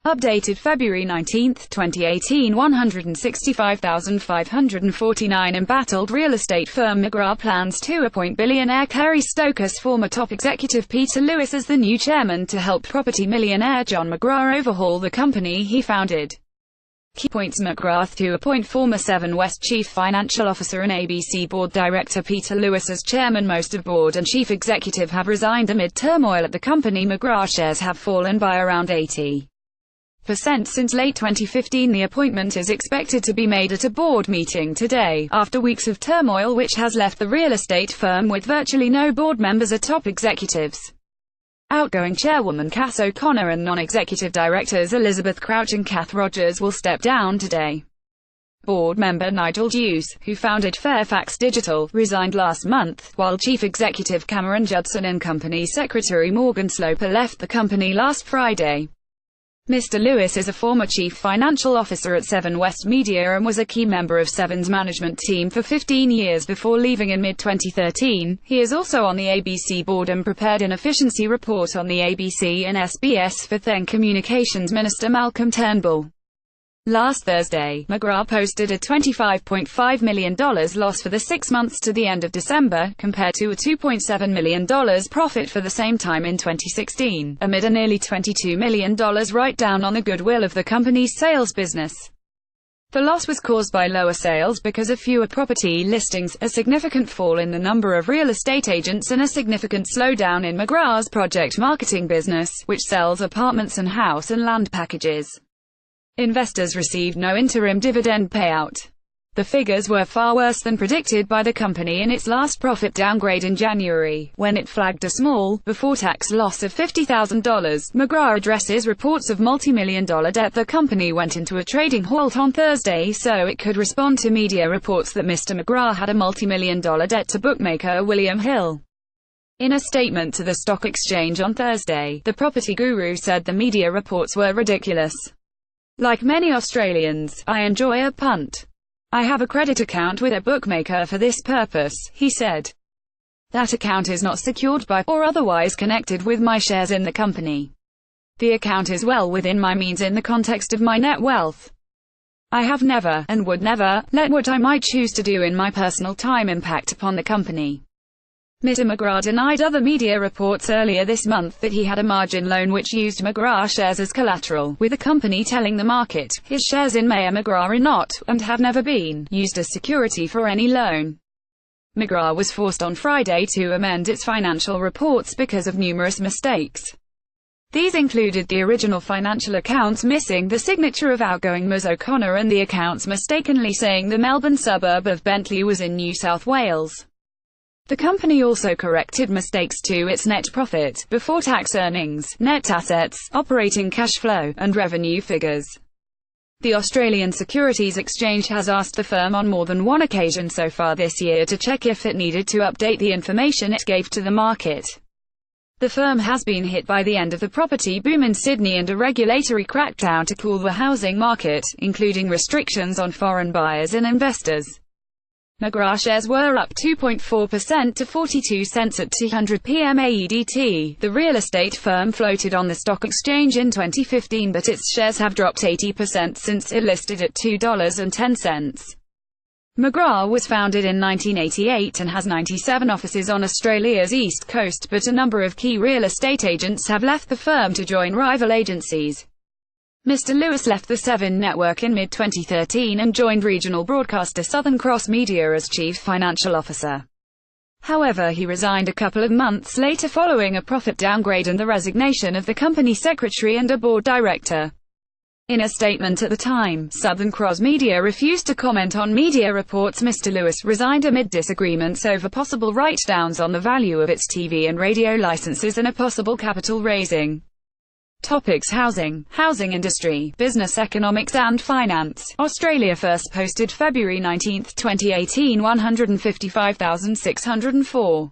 Updated February 19, 2018 165,549 Embattled real estate firm mcgrath plans to appoint billionaire Kerry Stokes' former top executive Peter Lewis as the new chairman to help property millionaire John mcgrath overhaul the company he founded. Key points: mcgrath to appoint former 7 West chief financial officer and ABC board director Peter Lewis as chairman. Most of board and chief executive have resigned amid turmoil at the company. mcgrath shares have fallen by around 80% since late 2015. The appointment is expected to be made at a board meeting today, after weeks of turmoil which has left the real estate firm with virtually no board members or top executives. Outgoing chairwoman Cass O'Connor and non-executive directors Elizabeth Crouch and Kath Rogers will step down today. Board member Nigel Dewes, who founded Fairfax Digital, resigned last month, while chief executive Cameron Judson and company secretary Morgan Sloper left the company last Friday. Mr. Lewis is a former chief financial officer at 7 West Media and was a key member of Seven's management team for 15 years before leaving in mid-2013. He is also on the ABC board and prepared an efficiency report on the ABC and SBS for then Communications Minister Malcolm Turnbull. Last Thursday, mcgrath posted a $25.5 million loss for the 6 months to the end of December, compared to a $2.7 million profit for the same time in 2016, amid a nearly $22 million write-down on the goodwill of the company's sales business. The loss was caused by lower sales because of fewer property listings, a significant fall in the number of real estate agents and a significant slowdown in mcgrath's project marketing business, which sells apartments and house and land packages. Investors received no interim dividend payout. The figures were far worse than predicted by the company in its last profit downgrade in January, when it flagged a small, before-tax loss of $50,000. mcgrath addresses reports of multi-million-dollar debt. The company went into a trading halt on Thursday so it could respond to media reports that Mr. mcgrath had a multi-million-dollar debt to bookmaker William Hill. In a statement to the stock exchange on Thursday, the property guru said the media reports were ridiculous. Like many Australians, I enjoy a punt. I have a credit account with a bookmaker for this purpose, he said. That account is not secured by, or otherwise connected with my shares in the company. The account is well within my means in the context of my net wealth. I have never, and would never, let what I might choose to do in my personal time impact upon the company. Mr. mcgrath denied other media reports earlier this month that he had a margin loan which used mcgrath shares as collateral, with the company telling the market, his shares in mcgrath are not, and have never been, used as security for any loan. mcgrath was forced on Friday to amend its financial reports because of numerous mistakes. These included the original financial accounts missing the signature of outgoing Ms. O'Connor and the accounts mistakenly saying the Melbourne suburb of Bentley was in New South Wales. The company also corrected mistakes to its net profit, before-tax earnings, net assets, operating cash flow, and revenue figures. The Australian Securities Exchange has asked the firm on more than one occasion so far this year to check if it needed to update the information it gave to the market. The firm has been hit by the end of the property boom in Sydney and a regulatory crackdown to cool the housing market, including restrictions on foreign buyers and investors. mcgrath shares were up 2.4% to 42 cents at 200 p.m. AEDT. The real estate firm floated on the stock exchange in 2015, but its shares have dropped 80% since it listed at $2.10. mcgrath was founded in 1988 and has 97 offices on Australia's east coast, but a number of key real estate agents have left the firm to join rival agencies. Mr. Lewis left the Seven network in mid-2013 and joined regional broadcaster Southern Cross Media as chief financial officer. However, he resigned a couple of months later following a profit downgrade and the resignation of the company secretary and a board director. In a statement at the time, Southern Cross Media refused to comment on media reports. Mr. Lewis resigned amid disagreements over possible write-downs on the value of its TV and radio licenses and a possible capital raising. Topics: housing industry, business economics and finance. Australia First posted February 19, 2018 155,604.